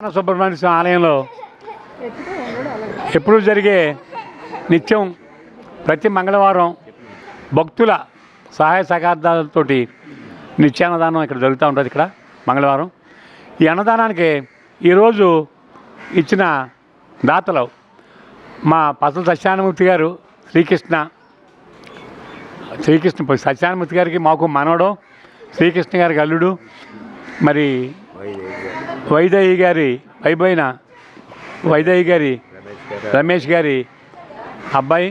సుబ్రహ్మణ్య స్వామి ఆలయంలో ఎప్పుడు జరిగే నిత్యం ప్రతి మంగళవారం భక్తుల సహాయ సహకారాలతోటి నిత్యాన్నదానం ఇక్కడ జరుగుతూ ఉంటుంది. ఇక్కడ మంగళవారం ఈ అన్నదానానికి ఈరోజు ఇచ్చిన దాతలు మా పసల సత్యనారాయణమూర్తి గారు, శ్రీకృష్ణ సత్యనారాయణమూర్తి గారికి మాకు మనవడు, శ్రీకృష్ణ గారికి అల్లుడు, మరి వైదేహి గారి రమేష్ గారి అబ్బాయి,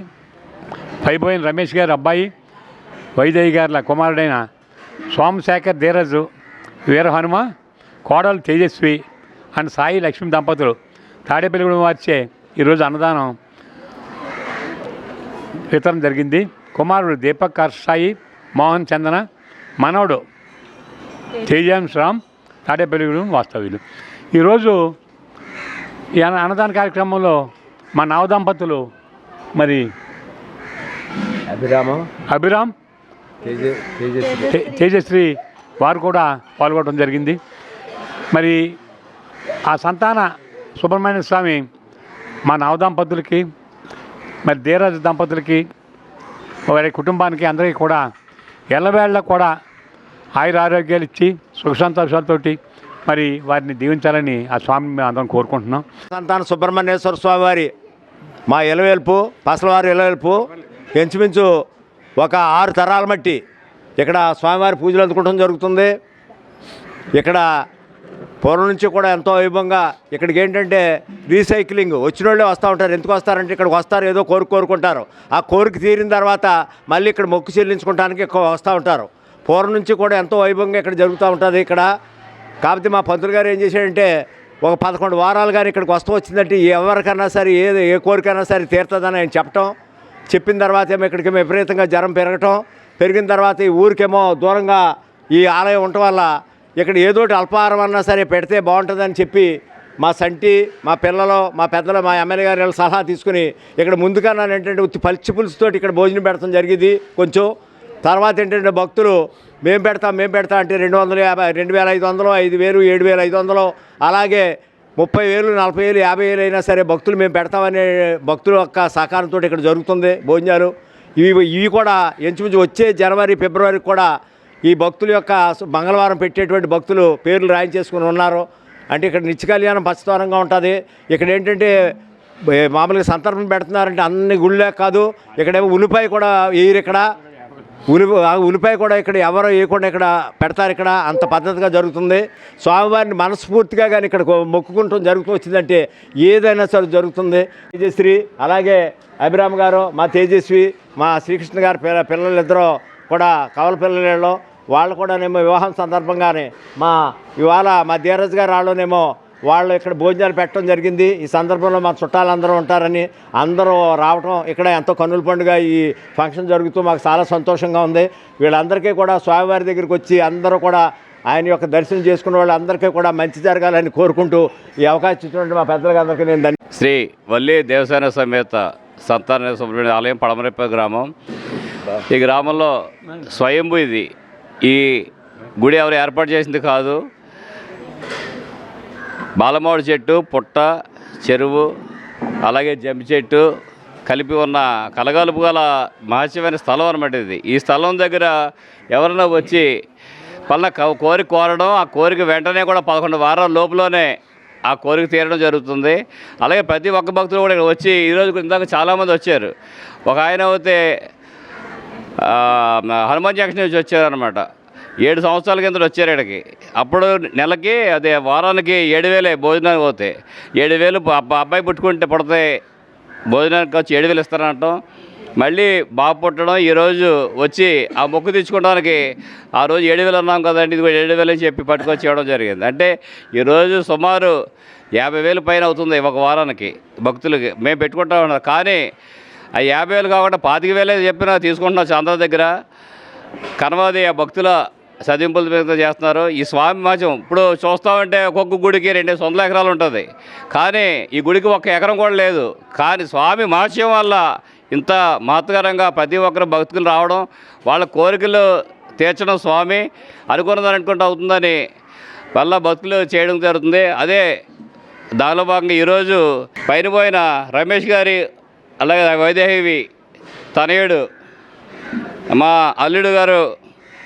వైబోయిన రమేష్ గారి అబ్బాయి, వైదేహి గారి కుమారుడైన సోమశేఖర్ ధీరజ్ వీర హనుమ, కోడలు తేజస్వి అండ్ సాయి లక్ష్మి దంపతులు తాడేపల్లిగూడెం వారిచే ఈరోజు అన్నదానం వితరణ జరిగింది. కుమారుడు దీపక్ సాయి మోహన్ చందన, మనవడు తేజాంశ్ రామ్ తాడేపల్లిగూడెం వాస్తవ్యులు. ఈరోజు ఈ అన్నదాన కార్యక్రమంలో మా నవదంపతులు మరి అభిరామ్ తేజశ్రీ వారు కూడా పాల్గొనడం జరిగింది. మరి ఆ సంతాన సుబ్రహ్మణ్య స్వామి మా నవదంపతులకి, మరి ధీరజ్ దంపతులకి, వారి కుటుంబానికి అందరికీ కూడా ఎల్లవేళ్ళ కూడా ఆయుర ఆరోగ్యాలు ఇచ్చి సుఖ సంతోషాలతోటి మరి వారిని దీవించాలని ఆ స్వామిని మేము అందరం కోరుకుంటున్నాం. సంతాన సుబ్రహ్మణ్యేశ్వర స్వామి వారి మా ఇలవేల్పు పసలవారి ఇలవేల్పు ఇంచుమించు ఒక 6 తరాల మట్టి ఇక్కడ స్వామివారి పూజలు అందుకోవడం జరుగుతుంది. ఇక్కడ పూర్వం నుంచి కూడా ఎంతో వైభవంగా ఇక్కడికి ఏంటంటే రీసైక్లింగ్ వచ్చిన వాళ్ళే వస్తూ ఉంటారు. ఎందుకు వస్తారంటే ఇక్కడికి వస్తారు, ఏదో కోరుకుంటారు. ఆ కోరిక తీరిన తర్వాత మళ్ళీ ఇక్కడ మొక్కు చెల్లించుకోవడానికి వస్తూ ఉంటారు. పూర్వం నుంచి కూడా ఎంతో వైభవంగా ఇక్కడ జరుగుతూ ఉంటుంది. ఇక్కడ కాకపోతే మా పంతులు గారు ఏం చేశాడంటే ఒక 11 వారాలు కానీ ఇక్కడికి వచ్చిందంటే ఎవరికన్నా సరే ఏ కోరికైనా సరే తీరుతుందని ఆయన చెప్పిన తర్వాత ఏమో ఇక్కడికి విపరీతంగా జ్వరం పెరిగిన తర్వాత ఈ ఊరికేమో దూరంగా ఈ ఆలయం ఉండటం వల్ల ఇక్కడ ఏదోటి అల్పాహారం అన్నా సరే పెడితే బాగుంటుందని చెప్పి మా సంటి, మా పిల్లలు, మా పెద్దలు, మా ఎమ్మెల్యే గారి సలహా తీసుకుని ఇక్కడ ముందుకన్నా ఏంటంటే ఉత్తి పచ్చి పులుసుతోటి ఇక్కడ భోజనం పెడతాం జరిగింది. కొంచెం తర్వాత ఏంటంటే భక్తులు మేము పెడతాం అంటే 250, 2500, 5000, 7500, అలాగే 30,000, 40,000, 50,000 అయినా సరే భక్తులు మేము పెడతామనే భక్తుల యొక్క సహకారంతో ఇక్కడ జరుగుతుంది భోజనాలు. ఇవి కూడా ఇంచుమించు వచ్చే జనవరి, ఫిబ్రవరికి కూడా ఈ భక్తుల యొక్క మంగళవారం పెట్టేటువంటి భక్తులు పేర్లు రాయించేసుకుని ఉన్నారు. అంటే ఇక్కడ నిత్య కళ్యాణం పచ్చతోరంగా ఉంటుంది. ఇక్కడ ఏంటంటే మామూలుగా సంతర్పణ పెడుతున్నారంటే అన్ని గుళ్ళే కాదు, ఇక్కడేమో ఉల్లిపాయ కూడా వేయరు. ఇక్కడ ఉల్లిపాయ కూడా ఇక్కడ ఎవరో వేయకుండా ఇక్కడ పెడతారు. ఇక్కడ అంత పద్ధతిగా జరుగుతుంది. స్వామివారిని మనస్ఫూర్తిగా కానీ ఇక్కడ మొక్కుకుంటూ జరుగుతూ వచ్చిందంటే ఏదైనా సరే జరుగుతుంది. తేజశ్రీ అలాగే అభిరామ్ గారు, మా తేజస్వి, మా శ్రీకృష్ణ గారి పిల్లలిద్దరూ కూడా కవల పిల్లలు, వాళ్ళు కూడానేమో వివాహం సందర్భంగానే ఇవాళ మా ధీరజ్ గారు వాళ్ళు ఇక్కడ భోజనాలు పెట్టడం జరిగింది. ఈ సందర్భంలో మా చుట్టాలందరూ ఉంటారని అందరూ రావటం ఇక్కడ ఎంతో కన్నుల పండుగ ఈ ఫంక్షన్ జరుగుతూ మాకు చాలా సంతోషంగా ఉంది. వీళ్ళందరికీ కూడా స్వామివారి దగ్గరికి వచ్చి అందరూ కూడా ఆయన యొక్క దర్శనం చేసుకున్న వాళ్ళందరికీ కూడా మంచి జరగాలని కోరుకుంటూ ఈ అవకాశం ఇచ్చినటువంటి మా పెద్దలకి అందరికీ నేను శ్రీ వల్లి దేవసేన సమేత సంతాన సుబ్రహ్మణ్య ఆలయం పడమరెప్ప గ్రామం. ఈ గ్రామంలో స్వయంభూ ఇది. ఈ గుడి ఎవరు ఏర్పాటు చేసింది కాదు. బాలమావిడి చెట్టు, పుట్ట, చెరువు, అలాగే జంపి చెట్టు కలిపి ఉన్న కలగలుపు గల మహత్యమైన స్థలం అన్నమాట ఇది. ఈ స్థలం దగ్గర ఎవరైనా వచ్చి కోరిక కోరడం, ఆ కోరిక వెంటనే కూడా 11 వారాల లోపులోనే ఆ కోరిక తీరడం జరుగుతుంది. అలాగే ప్రతి ఒక్క భక్తులు కూడా ఇక్కడ వచ్చి ఈరోజు ఇందాక చాలామంది వచ్చారు. ఒక ఆయన అయితే హనుమాన్ జంక్షన్ నుంచి వచ్చారనమాట. 7 సంవత్సరాల కింద వచ్చారు ఇక్కడికి. అప్పుడు నెలకి అదే వారానికి 7,000 భోజనానికి పోతాయి. 7,000 అబ్బాయి పుట్టుకుంటే భోజనానికి వచ్చి 7,000 ఇస్తారంటాం. మళ్ళీ బాగా పుట్టడం, ఈరోజు వచ్చి ఆ మొక్కు తెచ్చుకోవడానికి ఆ రోజు 7,000 అన్నాం కదండి, ఇది 7,000 అని చెప్పి పట్టుకొచ్చి ఇవ్వడం జరిగింది. అంటే ఈరోజు సుమారు 50,000 పైన అవుతుంది ఒక వారానికి భక్తులకి మేము పెట్టుకుంటా ఉన్నాం. కానీ ఆ 50,000 కాకుండా 25,000 చెప్పినా తీసుకుంటున్నాం అందరి దగ్గర. కనవాది ఆ భక్తుల చదింపుల మీద చేస్తున్నారు. ఈ స్వామి మహత్యం ఇప్పుడు చూస్తామంటే ఒక్కొక్క గుడికి 200 ఎకరాలు ఉంటుంది. కానీ ఈ గుడికి 1 ఎకరం కూడా లేదు. కానీ స్వామి మహత్యం వల్ల ఇంత మహత్కరంగా ప్రతి ఒక్కరు భక్తులు రావడం, వాళ్ళ కోరికలు తీర్చడం స్వామి అనుకున్నదని అనుకుంటూ అవుతుందని వల్ల భక్తులు చేయడం జరుగుతుంది. అదే దానిలో భాగంగా ఈరోజు పైన పోయిన రమేష్ గారి అలాగే వైదేహి తనయుడు మా అల్లుడు గారు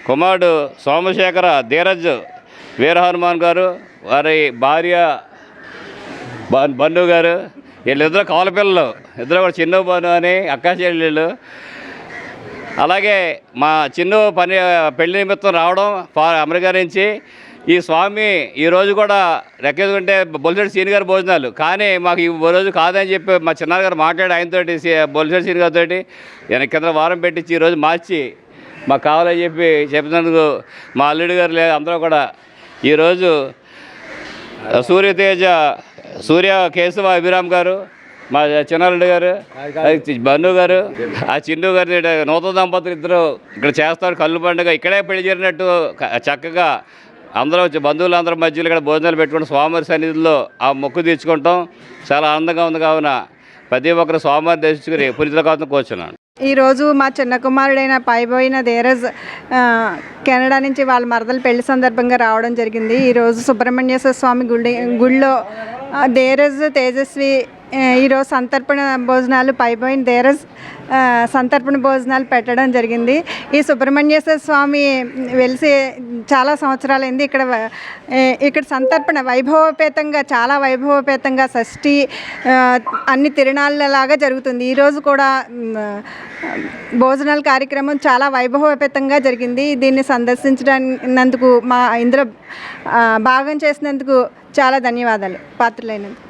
కుమారుడు సోమశేఖర ధీరజ్ వీర హనుమాన్ గారు, వారి భార్య బన్ను గారు, వీళ్ళిద్దరు కవల పిల్లలు, ఇద్దరు కూడా చిన్న బన్ను అని అక్కా చెల్లెళ్ళు. అలాగే మా చిన్న పెళ్లి నిమిత్తం రావడం అమెరికా నుంచి. ఈ స్వామి ఈరోజు కూడా రెక్కేసుకుంటే బొలిశెట్టి సీని గారి భోజనాలు, కానీ మాకు ఈ రోజు కాదని చెప్పి మా చిన్నాన్న గారు మాట్లాడి ఆయనతోటి బొలిశెట్టి సీని గారితో ఆయన కింద వారం పెట్టించి ఈరోజు మార్చి మాకు కావాలని చెప్పినందుకు మా అల్లుడు గారు లేదు అందరూ కూడా ఈరోజు సూర్య కేశవ అభిరామ్ గారు, మా చిన్నారెడ్డి గారు, బన్ను గారు, ఆ చిన్ను గారిని నూతన దంపతులు ఇద్దరు ఇక్కడ చేస్తారు కళ్ళు పండుగ. ఇక్కడే పెళ్లి జరిగినట్టు చక్కగా అందరూ బంధువులు అందరి మధ్యలో ఇక్కడ భోజనాలు పెట్టుకుంటూ స్వామివారి సన్నిధిలో ఆ మొక్కు తీర్చుకుంటాం. చాలా ఆనందంగా ఉంది. కావున ప్రతి ఒక్కరు స్వామివారిని దర్శించుకుని పునీతుల కోసం కూర్చున్నాను. ఈరోజు మా చిన్న కుమారుడైన పైబోయిన ధీరజ్ కెనడా నుంచి వాళ్ళ మరదల పెళ్లి సందర్భంగా రావడం జరిగింది. ఈరోజు సుబ్రహ్మణ్యేశ్వర స్వామి గుడిలో ధీరజ్ తేజస్వి ఈరోజు సంతర్పణ భోజనాలు పైబోయిన ధీరజ్ సంతర్పణ భోజనాలు పెట్టడం జరిగింది. ఈ సుబ్రహ్మణ్యేశ్వర స్వామి వెలిసి చాలా సంవత్సరాలైంది. ఇక్కడ సంతర్పణ వైభవపేతంగా, చాలా వైభవపేతంగా షష్ఠి అన్ని తిరునాళ్ళలాగా జరుగుతుంది. ఈరోజు కూడా భోజనాల కార్యక్రమం చాలా వైభవపేతంగా జరిగింది. దీన్ని సందర్శించడానికి మా ఇందులో భాగం చేసినందుకు చాలా ధన్యవాదాలు పాత్రులైనందుకు.